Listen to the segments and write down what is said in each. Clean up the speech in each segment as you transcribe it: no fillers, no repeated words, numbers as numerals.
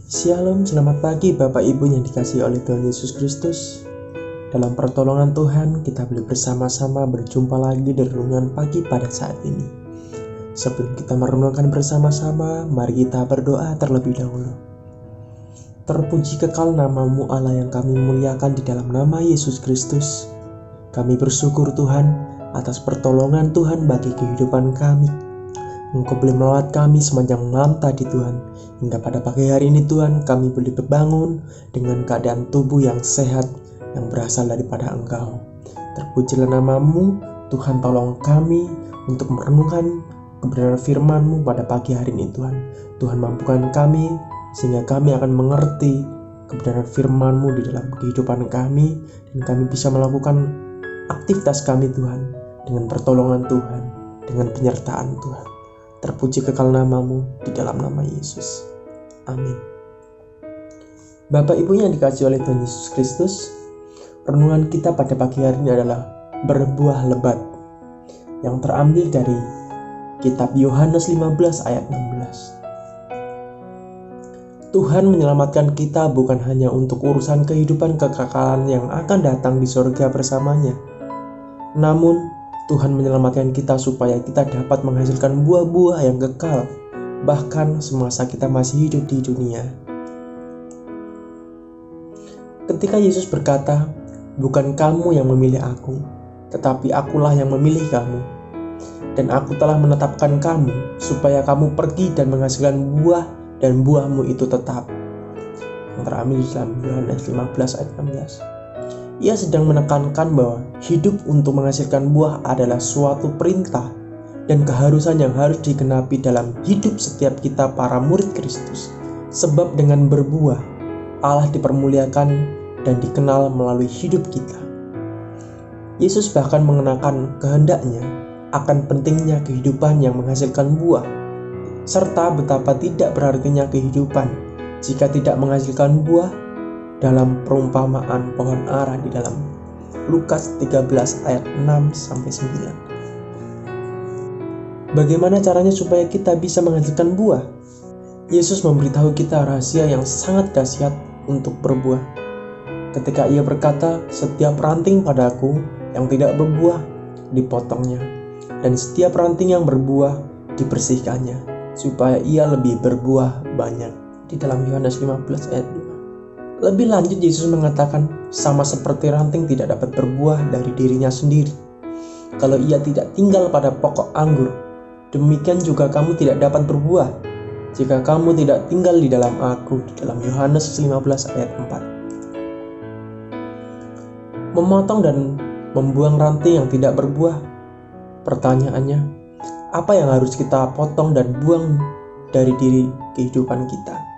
Shalom, selamat pagi Bapak Ibu yang dikasihi oleh Tuhan Yesus Kristus. Dalam pertolongan Tuhan, kita boleh bersama-sama berjumpa lagi di renungan pagi pada saat ini. Sebelum kita merenungkan bersama-sama, mari kita berdoa terlebih dahulu. Terpuji kekal nama-Mu Allah yang kami muliakan di dalam nama Yesus Kristus. Kami bersyukur Tuhan atas pertolongan Tuhan bagi kehidupan kami. Engkau boleh melawat kami sepanjang malam tadi Tuhan. Hingga pada pagi hari ini Tuhan, kami boleh berbangun dengan keadaan tubuh yang sehat, yang berasal daripada Engkau. Terpujilah nama-Mu, Tuhan, tolong kami untuk merenungkan kebenaran firman-Mu pada pagi hari ini Tuhan. Tuhan, mampukan kami sehingga kami akan mengerti kebenaran firman-Mu di dalam kehidupan kami, dan kami bisa melakukan aktivitas kami Tuhan dengan pertolongan Tuhan, dengan penyertaan Tuhan. Terpuji kekal nama-Mu di dalam nama Yesus. Amin. Bapak Ibu yang dikasihi oleh Tuhan Yesus Kristus, renungan kita pada pagi hari ini adalah berbuah lebat, yang terambil dari kitab Yohanes 15 ayat 16. Tuhan menyelamatkan kita bukan hanya untuk urusan kehidupan kekekalan yang akan datang di surga bersamanya, namun Tuhan menyelamatkan kita supaya kita dapat menghasilkan buah-buah yang kekal, bahkan semasa kita masih hidup di dunia. Ketika Yesus berkata, "Bukan kamu yang memilih aku, tetapi akulah yang memilih kamu. Dan aku telah menetapkan kamu, supaya kamu pergi dan menghasilkan buah, dan buahmu itu tetap." Yang terambil dalam Yohanes 15 ayat 16. Ia sedang menekankan bahwa hidup untuk menghasilkan buah adalah suatu perintah dan keharusan yang harus digenapi dalam hidup setiap kita para murid Kristus. Sebab dengan berbuah, Allah dipermuliakan dan dikenal melalui hidup kita. Yesus bahkan mengenakan kehendaknya akan pentingnya kehidupan yang menghasilkan buah, serta betapa tidak berartinya kehidupan jika tidak menghasilkan buah, dalam perumpamaan pohon ara di dalam Lukas 13 ayat 6-9. Bagaimana caranya supaya kita bisa menghasilkan buah? Yesus memberitahu kita rahasia yang sangat dahsyat untuk berbuah. Ketika ia berkata, "Setiap ranting padaku yang tidak berbuah dipotongnya, dan setiap ranting yang berbuah dibersihkannya, supaya ia lebih berbuah banyak." Di dalam Yohanes 15 ayat 2. Lebih lanjut, Yesus mengatakan, sama seperti ranting tidak dapat berbuah dari dirinya sendiri kalau ia tidak tinggal pada pokok anggur, demikian juga kamu tidak dapat berbuah jika kamu tidak tinggal di dalam Aku. Di dalam Yohanes 15 ayat 4. Memotong dan membuang ranting yang tidak berbuah. Pertanyaannya, apa yang harus kita potong dan buang dari diri kehidupan kita?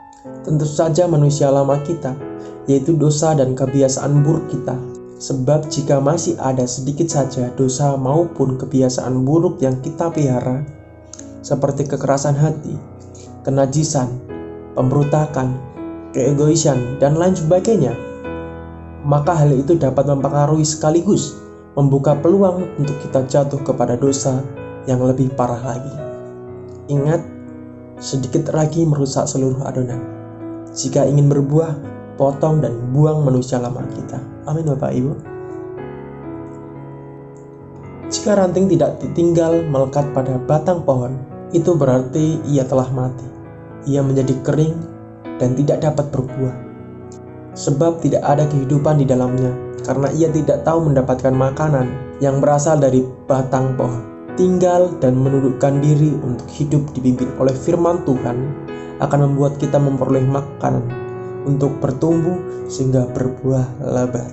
Tentu saja manusia lama kita, yaitu dosa dan kebiasaan buruk kita. Sebab jika masih ada sedikit saja dosa maupun kebiasaan buruk yang kita pelihara, seperti kekerasan hati, kenajisan, pemberontakan, keegoisan, dan lain sebagainya, maka hal itu dapat mempengaruhi sekaligus membuka peluang untuk kita jatuh kepada dosa yang lebih parah lagi. Ingat, sedikit lagi merusak seluruh adonan. Jika ingin berbuah, potong dan buang manusia lama kita. Amin Bapak Ibu. Jika ranting tidak ditinggal melekat pada batang pohon, itu berarti ia telah mati. Ia menjadi kering dan tidak dapat berbuah. Sebab tidak ada kehidupan di dalamnya, karena ia tidak tahu mendapatkan makanan yang berasal dari batang pohon. Tinggal dan menundukkan diri untuk hidup dipimpin oleh firman Tuhan akan membuat kita memperoleh makanan untuk bertumbuh sehingga berbuah lebat.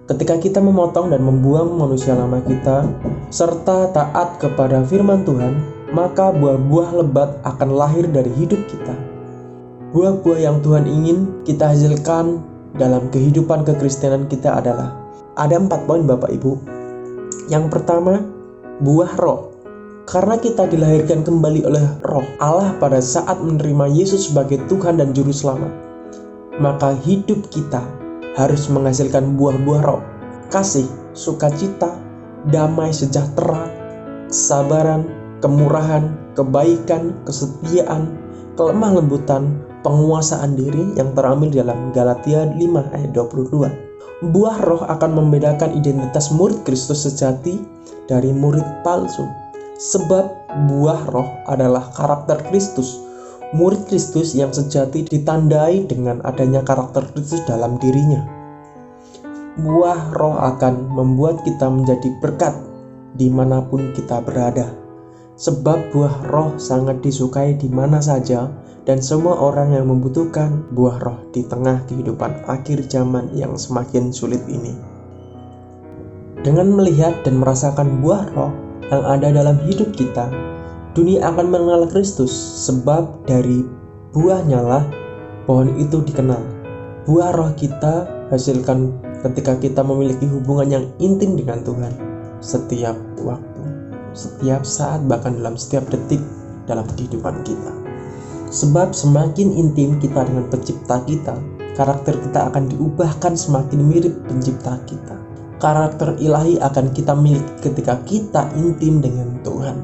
Ketika kita memotong dan membuang manusia lama kita serta taat kepada firman Tuhan, maka buah-buah lebat akan lahir dari hidup kita. Buah-buah yang Tuhan ingin kita hasilkan dalam kehidupan kekristenan kita adalah ada 4 poin Bapak Ibu. Yang pertama, buah roh. Karena kita dilahirkan kembali oleh Roh Allah pada saat menerima Yesus sebagai Tuhan dan Juru Selamat, maka hidup kita harus menghasilkan buah-buah roh. Kasih, sukacita, damai sejahtera, kesabaran, kemurahan, kebaikan, kesetiaan, kelemah lembutan, penguasaan diri yang terambil dalam Galatia 5 ayat 22. Buah roh akan membedakan identitas murid Kristus sejati dari murid palsu. Sebab buah roh adalah karakter Kristus. Murid Kristus yang sejati ditandai dengan adanya karakter Kristus dalam dirinya. Buah roh akan membuat kita menjadi berkat dimanapun kita berada. Sebab buah roh sangat disukai di mana saja, dan semua orang yang membutuhkan buah roh di tengah kehidupan akhir zaman yang semakin sulit ini. Dengan melihat dan merasakan buah roh yang ada dalam hidup kita, dunia akan mengenal Kristus, sebab dari buahnya lah pohon itu dikenal. Buah roh kita hasilkan ketika kita memiliki hubungan yang intim dengan Tuhan setiap waktu, setiap saat, bahkan dalam setiap detik dalam kehidupan kita. Sebab semakin intim kita dengan pencipta kita, karakter kita akan diubahkan semakin mirip pencipta kita. Karakter ilahi akan kita miliki ketika kita intim dengan Tuhan.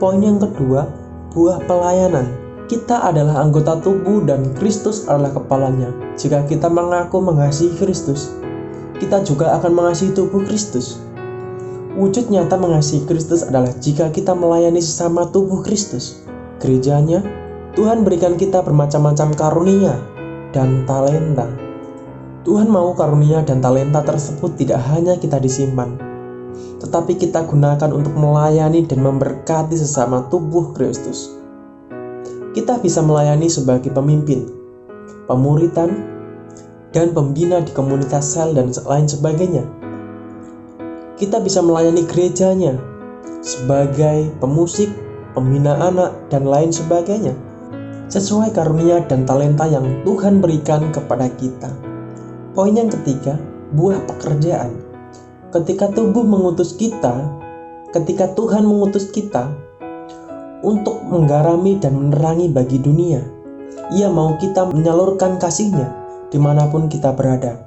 Poin yang kedua, buah pelayanan. Kita adalah anggota tubuh dan Kristus adalah kepalanya. Jika kita mengaku mengasihi Kristus, kita juga akan mengasihi tubuh Kristus. Wujud nyata mengasihi Kristus adalah jika kita melayani sesama tubuh Kristus. Gerejanya, Tuhan berikan kita bermacam-macam karunia dan talenta. Tuhan mau karunia dan talenta tersebut tidak hanya kita disimpan, tetapi kita gunakan untuk melayani dan memberkati sesama tubuh Kristus. Kita bisa melayani sebagai pemimpin, pemuritan, dan pembina di komunitas sel dan lain sebagainya. Kita bisa melayani gerejanya sebagai pemusik, pembina anak, dan lain sebagainya, sesuai karunia dan talenta yang Tuhan berikan kepada kita. Poin yang ketiga, buah pekerjaan. Ketika Tuhan mengutus kita untuk menggarami dan menerangi bagi dunia, Ia mau kita menyalurkan kasih-Nya dimanapun kita berada.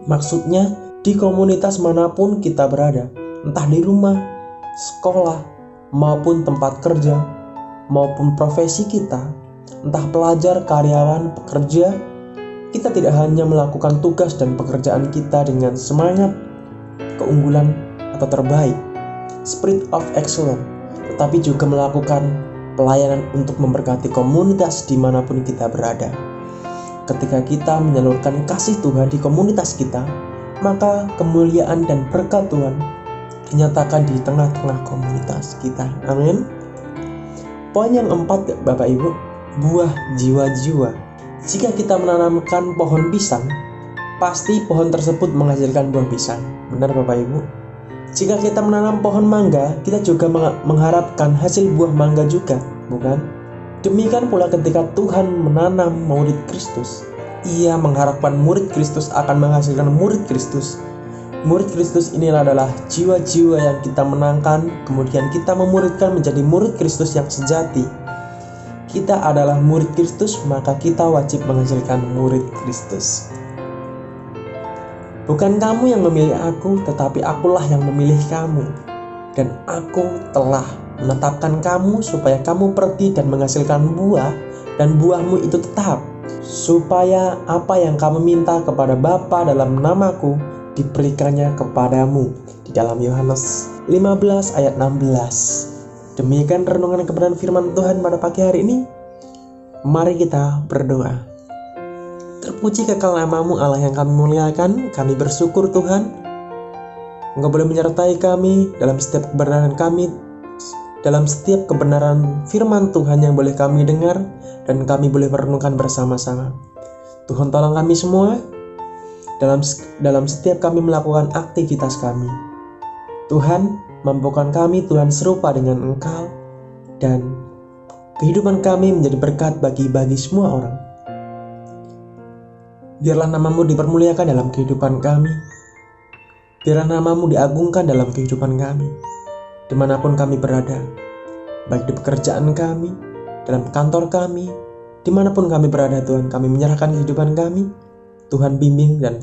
Maksudnya, di komunitas manapun kita berada, entah di rumah, sekolah, maupun tempat kerja, maupun profesi kita, entah pelajar, karyawan, pekerja, kita tidak hanya melakukan tugas dan pekerjaan kita dengan semangat, keunggulan, atau terbaik, spirit of excellence, tetapi juga melakukan pelayanan untuk memberkati komunitas dimanapun kita berada. Ketika kita menyalurkan kasih Tuhan di komunitas kita, maka kemuliaan dan berkat Tuhan dinyatakan di tengah-tengah komunitas kita. Amin. Poin yang 4, Bapak Ibu, buah jiwa-jiwa. Jika kita menanamkan pohon pisang, pasti pohon tersebut menghasilkan buah pisang. Benar Bapak Ibu? Jika kita menanam pohon mangga, kita juga mengharapkan hasil buah mangga juga, bukan? Demikian pula ketika Tuhan menanam murid Kristus, Ia mengharapkan murid Kristus akan menghasilkan murid Kristus. Murid Kristus inilah adalah jiwa-jiwa yang kita menangkan, kemudian kita memuridkan menjadi murid Kristus yang sejati. Kita adalah murid Kristus, maka kita wajib menghasilkan murid Kristus. Bukan kamu yang memilih aku, tetapi akulah yang memilih kamu. Dan aku telah menetapkan kamu supaya kamu pergi dan menghasilkan buah, dan buahmu itu tetap, supaya apa yang kamu minta kepada Bapa dalam namaku, diberikannya kepadamu. Di dalam Yohanes 15 ayat 16. Demikian renungan kebenaran firman Tuhan pada pagi hari ini. Mari kita berdoa. Terpuji kekal namamu Allah yang kami muliakan. Kami bersyukur Tuhan, Engkau boleh menyertai kami dalam setiap kebenaran kami, dalam setiap kebenaran firman Tuhan yang boleh kami dengar dan kami boleh merenungkan bersama-sama. Tuhan tolong kami semua dalam setiap kami melakukan aktivitas kami. Tuhan, mampukan kami Tuhan serupa dengan Engkau, dan kehidupan kami menjadi berkat bagi semua orang. Biarlah namamu dipermuliakan dalam kehidupan kami. Biarlah namamu diagungkan dalam kehidupan kami, dimanapun kami berada, baik di pekerjaan kami, dalam kantor kami, dimanapun kami berada. Tuhan, kami menyerahkan kehidupan kami. Tuhan bimbing dan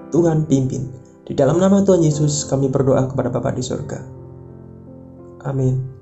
Tuhan pimpin. Di dalam nama Tuhan Yesus kami berdoa kepada Bapa di surga. Amin.